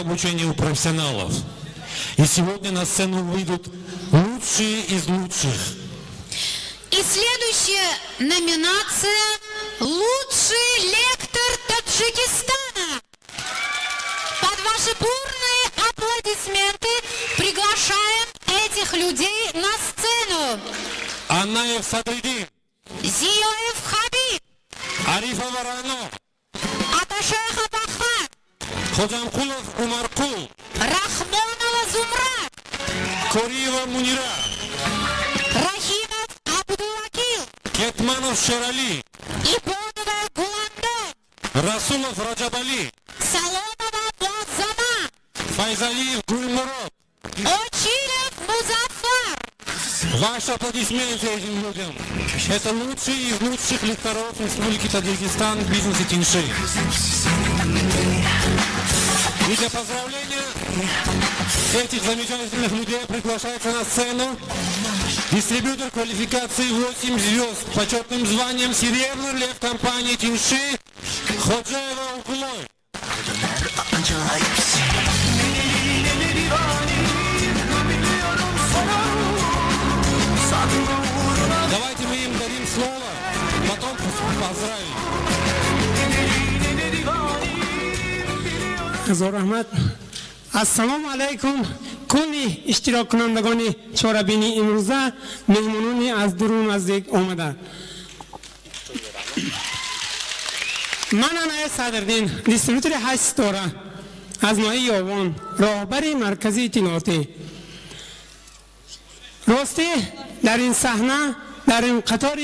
обучение у профессионалов. И сегодня на сцену выйдут лучшие из лучших. И следующая номинация «Лучший лектор Таджикистана». Под ваши бурные аплодисменты приглашаем этих людей на сцену. Анаев Садридин, Зиёев Хабиб, Арифова Рано, Аташеха Бахат, Ходжамкулов Умаркул, Рахмонова Зумрат, Кориева Мунира, Рахимов Абдулакил, Кетманов Шерали, Ибонова Гуландон, Расулов Раджабали, Салонова Муаззама, Файзалиев Гульмурод. Очилев Музафар. Ваши аплодисменты этим людям. Это лучшие из лучших лекторов Республики Таджикистан в бизнесе Тиньши. И для поздравления этих замечательных людей приглашается на сцену дистрибьютор квалификации 8 звезд с почетным званием «Серебряный лев» компании Тиньши Ходжаева Углой. Давайте мы им дадим слово, потом поздравим. هزار رحمت. السلام علیکم کلی اشتراک کنندگان چهاربینی امروزه مهمانانی از درون نزدیک آمده. من انای صدردین دیستریبیوتور 8 ستاره از ناحیه یاوان راهبر مرکزی اطلاعاتی. راستی در این صحنه در این قطار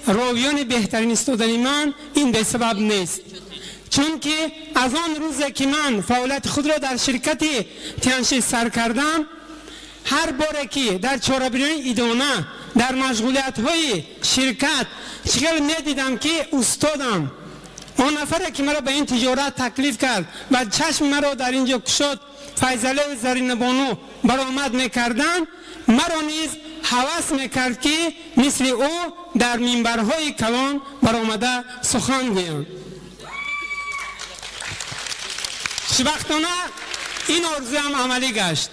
راویان بهترین استادانی من این به سبب نیست، چون که از آن روزی که من فعالیت خود را در شرکت تیانشی سر کردم، هر باره که در چهاربینی ادانه در مشغولیت های شرکت چگل می دیدم که استادم آن نفره که مرا به این تجارت تکلیف کرد و چشم مرا در اینجا کشاد فیضله و زرین بانو برآمد میکردن، مرا نیز هوس میکرد که مثل او در منبرهای کلان برآمده سخن گویم. خوشبختانه این آرزویم عملی گشت.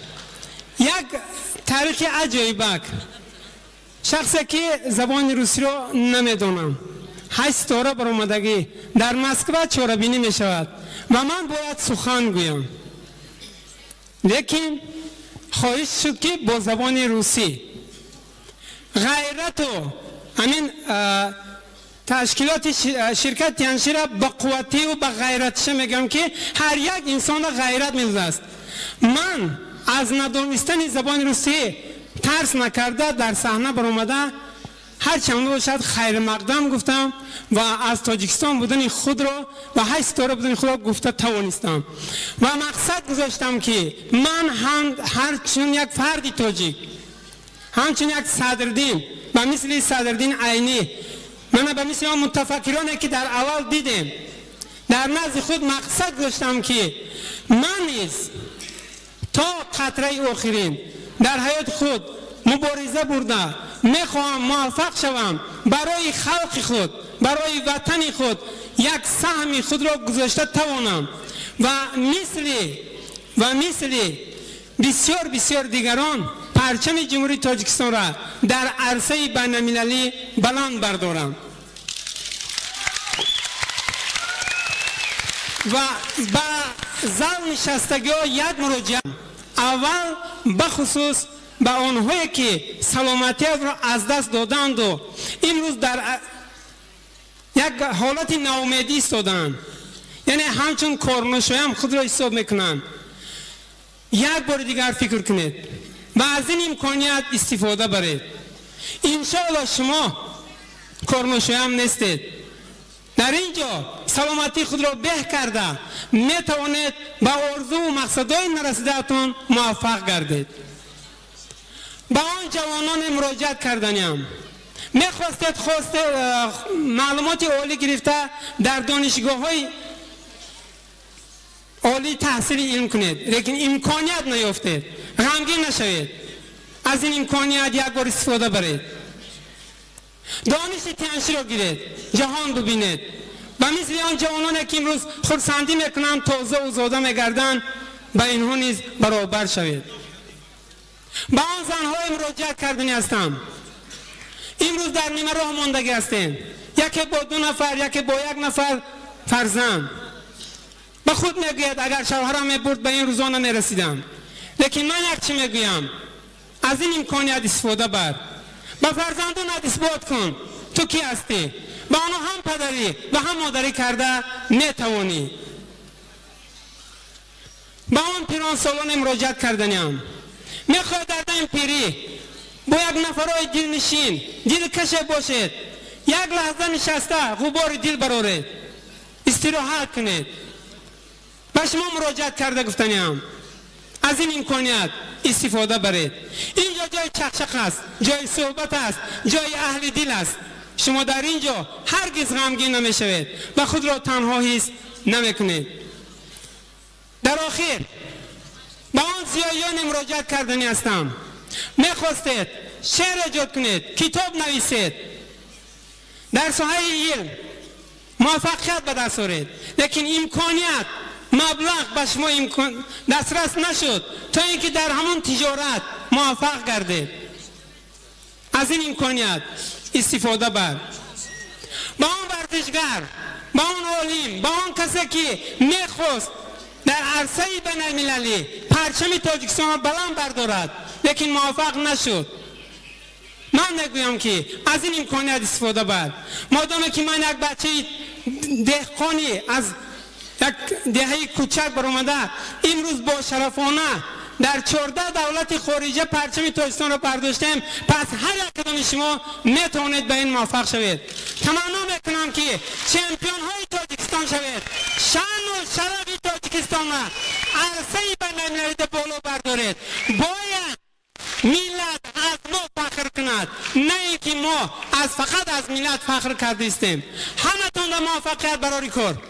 یک تاریخ عجیبک، شخصی که زبان روسی را نمیدانم 8 ستاره برآمدگی در مسکو چهاربینی می شود و من باید سخن گویم، لیکن خواهش شد که با زبان روسی غیرت و همین تشکیلات شرکت تیانشی را با قوتی و با غیرتش میگم که هر یک انسان غیرت می‌دازد است. من از ندانستن زبان روسی ترس نکرده در صحنه برآمده هر چند باشد خیر مقدم گفتم و از تاجیکستان بودن خود را و 8 ستاره بودن خود را گفته توانستم و مقصد گذاشتم که من هم همچون یک فردی تاجیک، همچون یک صدردین و مثل صدردین عینی، من به مثل آن متفکرانی که در اول دیدیم در نزد خود مقصد گذاشتم که من نیز تا قطره آخرین در حیات خود مبارزه برده میخواهم موفق شوم برای خلق خود، برای وطن خود یک سهم خود را گذاشته توانم و مثل بسیار دیگران پرچم جمهوری تاجیکستان را در عرصه بین المللی بلند بردارم و با زل نشستگی ها یک مراجعه اول بخصوص به آنهایی که سلامتی را از دست دادند و امروز در یک حالت ناامیدی ایستادند، یعنی همچون کارنشای هم خود را حساب میکنند. یک بار دیگر فکر کنید و از این امکانیت استفاده برید. انشاءالله شما کارنشای هم نیستید، در اینجا سلامتی خود را به کرده میتوانید به آرزو و مقصدهای نرسیده‌تان موفق گردید. با آن جوانان مراجعت کردنیم میخواستید معلومات عالی گرفته در دانشگاه های عالی تحصیل علم کنید، لیکن امکانیت نیافتید. غمگین نشوید، از این امکانیت یک بار استفاده برید. دانش تیانشی را گیرید، جهان ببینید و مثل آن جوانانی که امروز خرسندی میکنند تازه و زاده میگردند به اینها نیز برابر شوید. به آن زنهای مراجعت کردنی هستم. امروز در نیمه راه ماندگی هستند، یکی با 2 نفر، یکی با 1 نفر فرزند. به خود میگوید اگر شوهرم میبرد به این روزا نمیرسیدم. لیکن من یک چی میگویم، از این امکانیت استفاده بر. به فرزندانت اثبات کن تو کی هستی. به آنها هم پدری و هم مادری کرده میتوانی. به آن پیران سالان مراجعت کردنیم. میخواهد در این پیری با 1 نفرای دلنشین دلکش باشید، 1 لحظه نشسته غبار دل برارید، استراحت کنید. به شما مراجعت کرده گفتنیم از این امکانیت استفاده برید. اینجا جای چخچخ است، جای صحبت است، جای اهل دل است. شما در اینجا هرگز غمگین نمیشوید و خود را تنها حس نمیکنید. در آخر به آن زیایان مراجعت کردنی هستم. میخواستید شعر ایجاد کنید، کتاب نویسید، در ساحه علم موفقیت به دست آورید، لیکن امکانیت مبلغ به شما دسترس نشد تا اینکه در همون تجارت موفق گردید. از این امکانیت استفاده بر. با آن ورزشگر، با آن عالم، با آن کسی که میخواست در عرصه بین المللی پرچم تاجیکستان را بلند بردارد لیکن موفق نشد، من نگویم که از این امکانیت استفاده بر. مادامی که من یک بچه دهقانی از یک دهه کوچک برآمده امروز با شرفانه در 14 دولت خارجه پرچم تاجیکستان را برداشتیم، پس هر یک کدام شما میتوانید به این موفق شوید. تمنا میکنم که چمپیون های تاجیکستان شوید، شان و شرف تاجیکستان را عرصه بین المللی بالا بردارید. باید ملت از ما فخر کند، نه اینکه ما فقط از ملت فخر کرده استیم. همتون را موفقیت برای کار.